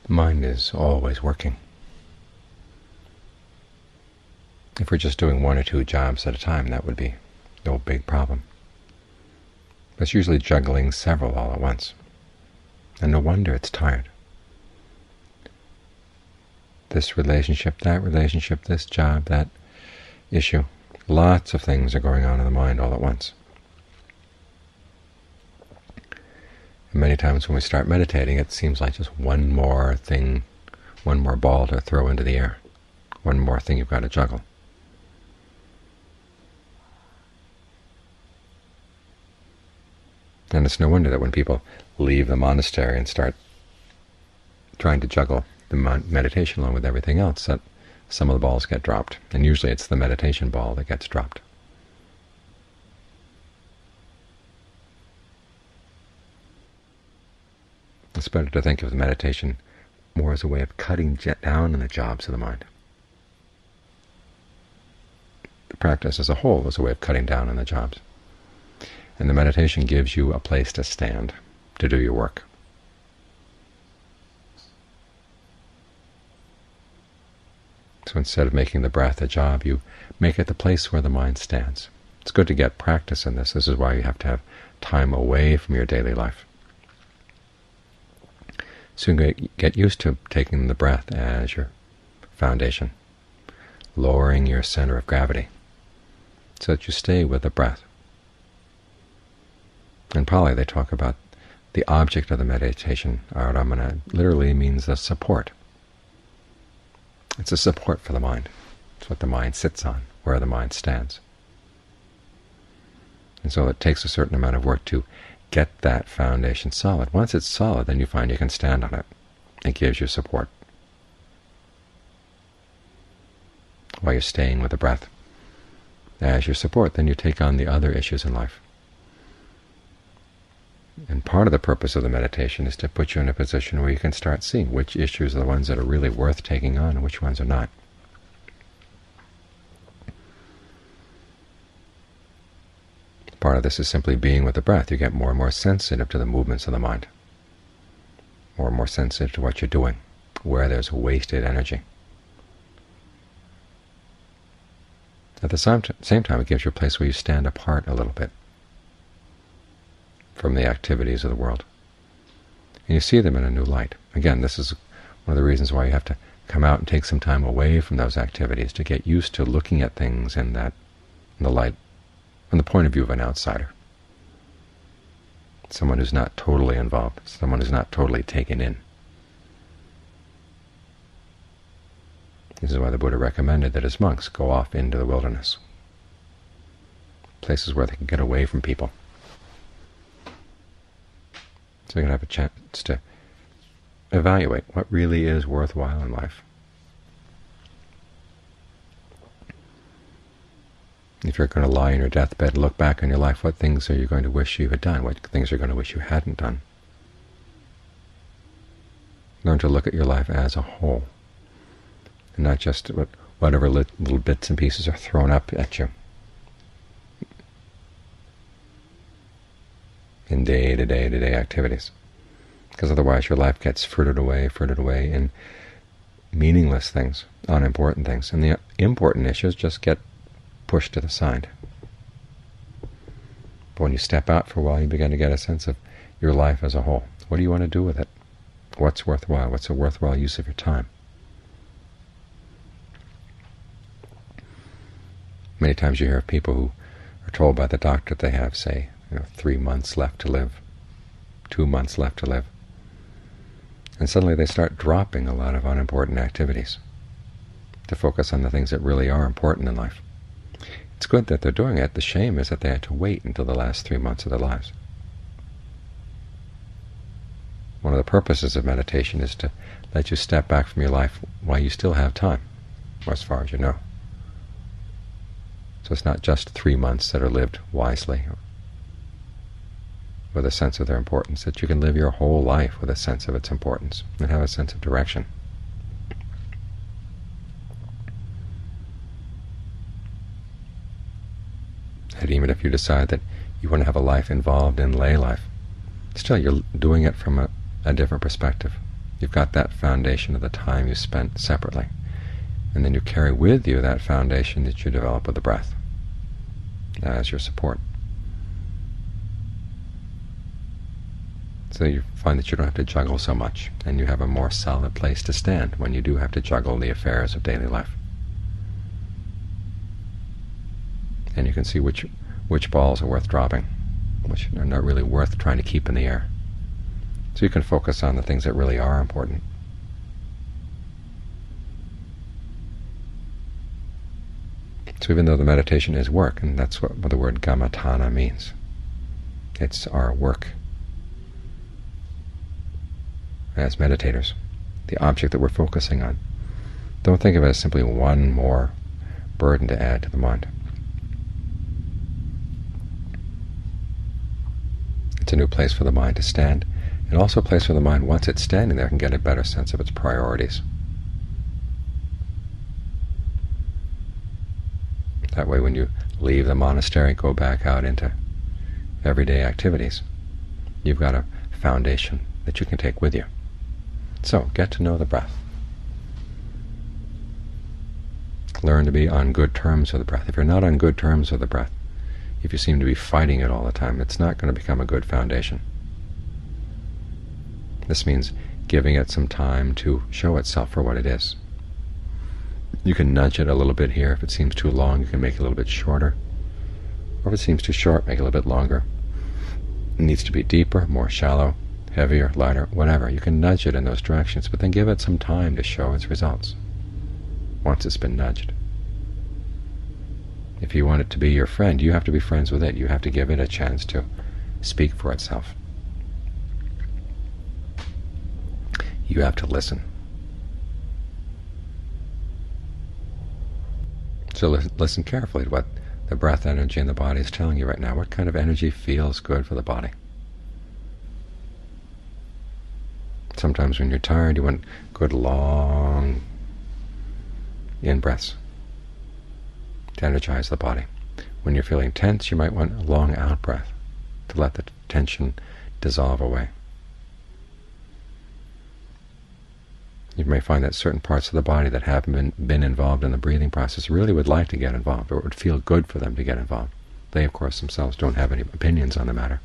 Mind is always working. If we're just doing one or two jobs at a time, that would be no big problem. But it's usually juggling several all at once. And no wonder it's tired. This relationship, this job, that issue. Lots of things are going on in the mind all at once. And many times when we start meditating, it seems like just one more thing, one more ball to throw into the air, one more thing you've got to juggle. And it's no wonder that when people leave the monastery and start trying to juggle the meditation along with everything else, that some of the balls get dropped. And usually it's the meditation ball that gets dropped. It's better to think of the meditation more as a way of cutting down on the jobs of the mind. The practice as a whole is a way of cutting down on the jobs. And the meditation gives you a place to stand, to do your work. So instead of making the breath a job, you make it the place where the mind stands. It's good to get practice in this. This is why you have to have time away from your daily life. So you get used to taking the breath as your foundation, lowering your center of gravity, so that you stay with the breath. In Pali, they talk about the object of the meditation, aramana, literally means a support. It's a support for the mind. It's what the mind sits on, where the mind stands. And so it takes a certain amount of work to get that foundation solid. Once it's solid, then you find you can stand on it. It gives you support while you're staying with the breath. As your support, then you take on the other issues in life. And part of the purpose of the meditation is to put you in a position where you can start seeing which issues are the ones that are really worth taking on and which ones are not. Part of this is simply being with the breath. You get more and more sensitive to the movements of the mind, more and more sensitive to what you're doing, where there's wasted energy. At the same time, it gives you a place where you stand apart a little bit from the activities of the world. And you see them in a new light. Again, this is one of the reasons why you have to come out and take some time away from those activities to get used to looking at things in the light, from the point of view of an outsider, someone who's not totally involved, someone who's not totally taken in. This is why the Buddha recommended that his monks go off into the wilderness, places where they can get away from people, so you can have a chance to evaluate what really is worthwhile in life. If you're going to lie in your deathbed and look back on your life, what things are you going to wish you had done? What things are you going to wish you hadn't done? Learn to look at your life as a whole, and not just whatever little bits and pieces are thrown up at you in day-to-day activities. Because otherwise your life gets frittered away in meaningless things, unimportant things. And the important issues just get pushed to the side. But when you step out for a while, you begin to get a sense of your life as a whole. What do you want to do with it? What's worthwhile? What's a worthwhile use of your time? Many times you hear of people who are told by the doctor that they have, say, 3 months left to live, 2 months left to live. And suddenly they start dropping a lot of unimportant activities to focus on the things that really are important in life. It's good that they're doing it. The shame is that they had to wait until the last 3 months of their lives. One of the purposes of meditation is to let you step back from your life while you still have time, or as far as you know. So it's not just 3 months that are lived wisely, with a sense of their importance, that you can live your whole life with a sense of its importance and have a sense of direction. And even if you decide that you want to have a life involved in lay life, still you're doing it from a different perspective. You've got that foundation of the time you spent separately. And then you carry with you that foundation that you develop with the breath as your support. So you find that you don't have to juggle so much, and you have a more solid place to stand when you do have to juggle the affairs of daily life. And you can see which balls are worth dropping, which are not really worth trying to keep in the air. So you can focus on the things that really are important. So even though the meditation is work, and that's what the word kammatthana means, it's our work as meditators, the object that we're focusing on. Don't think of it as simply one more burden to add to the mind. It's a new place for the mind to stand, and also a place where the mind, once it's standing there, can get a better sense of its priorities. That way when you leave the monastery, go back out into everyday activities, you've got a foundation that you can take with you. So get to know the breath. Learn to be on good terms with the breath. If you're not on good terms with the breath, if you seem to be fighting it all the time, it's not going to become a good foundation. This means giving it some time to show itself for what it is. You can nudge it a little bit here. If it seems too long, you can make it a little bit shorter. Or if it seems too short, make it a little bit longer. It needs to be deeper, more shallow, heavier, lighter, whatever. You can nudge it in those directions, but then give it some time to show its results once it's been nudged. If you want it to be your friend, you have to be friends with it. You have to give it a chance to speak for itself. You have to listen. So listen carefully to what the breath energy in the body is telling you right now. What kind of energy feels good for the body? Sometimes when you're tired, you want good long in-breaths to energize the body. When you're feeling tense, you might want a long out-breath to let the tension dissolve away. You may find that certain parts of the body that haven't been involved in the breathing process really would like to get involved, or it would feel good for them to get involved. They, of course, themselves don't have any opinions on the matter.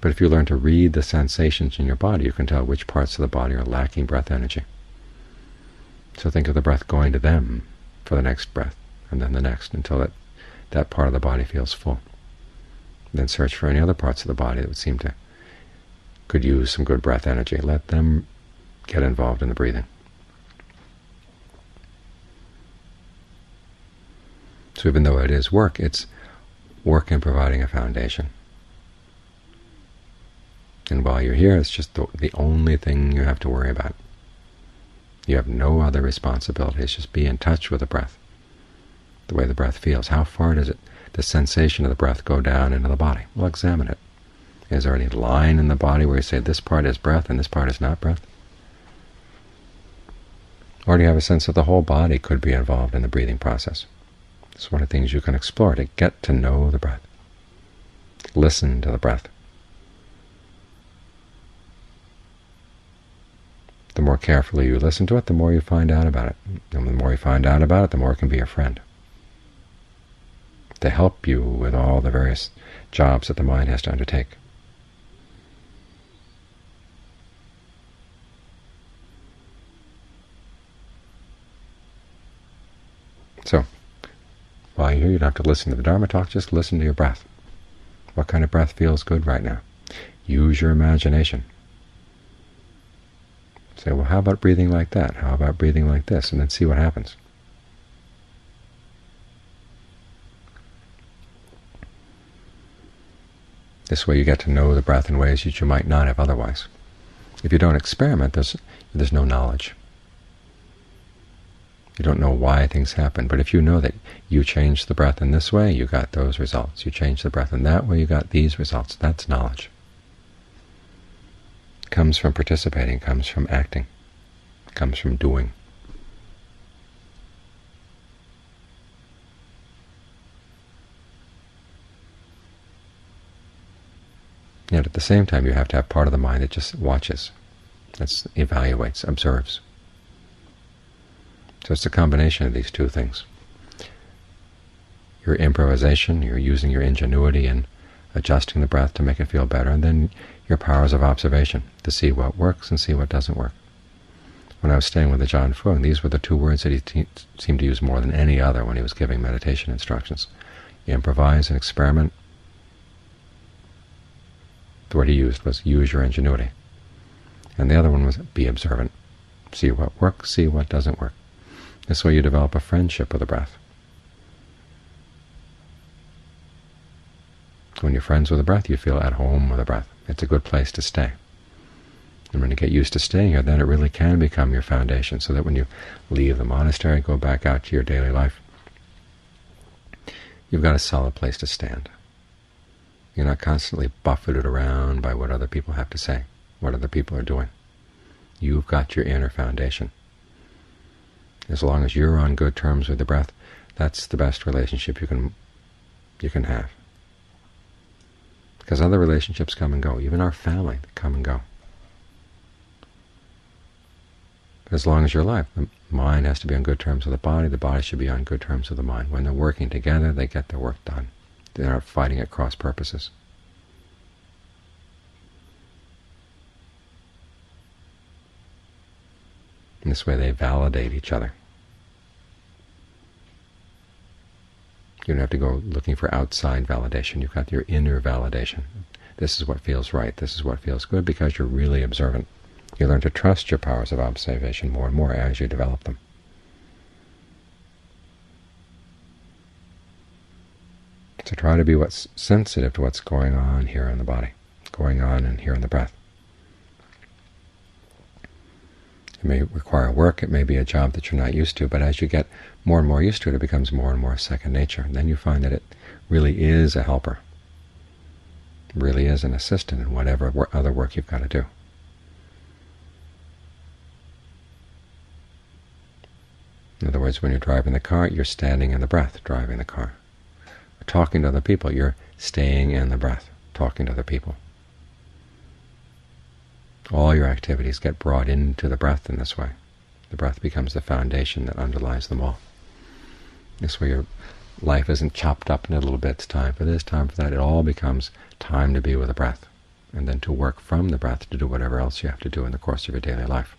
But if you learn to read the sensations in your body, you can tell which parts of the body are lacking breath energy. So think of the breath going to them for the next breath, and then the next, until that part of the body feels full. Then search for any other parts of the body that would seem to could use some good breath energy. Let them get involved in the breathing. So even though it is work, it's work in providing a foundation. And while you're here, it's just the only thing you have to worry about. You have no other responsibilities. Just be in touch with the breath, the way the breath feels. How far does the sensation of the breath go down into the body? Well, examine it. Is there any line in the body where you say this part is breath and this part is not breath? Or do you have a sense that the whole body could be involved in the breathing process? It's one of the things you can explore to get to know the breath. Listen to the breath. The more carefully you listen to it, the more you find out about it. And the more you find out about it, the more it can be your friend, to help you with all the various jobs that the mind has to undertake. So, while you're here, you don't have to listen to the Dharma talk, just listen to your breath. What kind of breath feels good right now? Use your imagination. Say, well, how about breathing like that? How about breathing like this? And then see what happens. This way you get to know the breath in ways that you might not have otherwise. If you don't experiment, there's no knowledge. You don't know why things happen, but if you know that you changed the breath in this way, you got those results. You changed the breath in that way, you got these results. That's knowledge. It comes from participating, comes from acting, comes from doing. Yet at the same time, you have to have part of the mind that just watches. That's evaluates, observes. So it's a combination of these two things. Your improvisation, you're using your ingenuity and adjusting the breath to make it feel better, and then your powers of observation to see what works and see what doesn't work. When I was staying with Ajaan Fuang, these were the two words that he seemed to use more than any other when he was giving meditation instructions. Improvise and experiment. The word he used was use your ingenuity. And the other one was be observant. See what works, see what doesn't work. This way you develop a friendship with the breath. When you're friends with the breath, you feel at home with the breath. It's a good place to stay. And when you get used to staying here, then it really can become your foundation, so that when you leave the monastery, go back out to your daily life, you've got a solid place to stand. You're not constantly buffeted around by what other people have to say, what other people are doing. You've got your inner foundation. As long as you're on good terms with the breath, that's the best relationship you can have. Because other relationships come and go, even our family come and go. But as long as you're alive, the mind has to be on good terms with the body should be on good terms with the mind. When they're working together, they get their work done. They're not fighting at cross purposes. In this way they validate each other. You don't have to go looking for outside validation. You've got your inner validation. This is what feels right. This is what feels good, because you're really observant. You learn to trust your powers of observation more and more as you develop them. So try to be sensitive to what's going on here in the body, going on and here in the breath. It may require work, it may be a job that you're not used to, but as you get more and more used to it, it becomes more and more second nature. And then you find that it really is a helper, really is an assistant in whatever other work you've got to do. In other words, when you're driving the car, you're standing in the breath, driving the car. Or talking to other people, you're staying in the breath, talking to other people. All your activities get brought into the breath in this way. The breath becomes the foundation that underlies them all. This way your life isn't chopped up into little bits, time for this, time for that. It all becomes time to be with the breath, and then to work from the breath to do whatever else you have to do in the course of your daily life.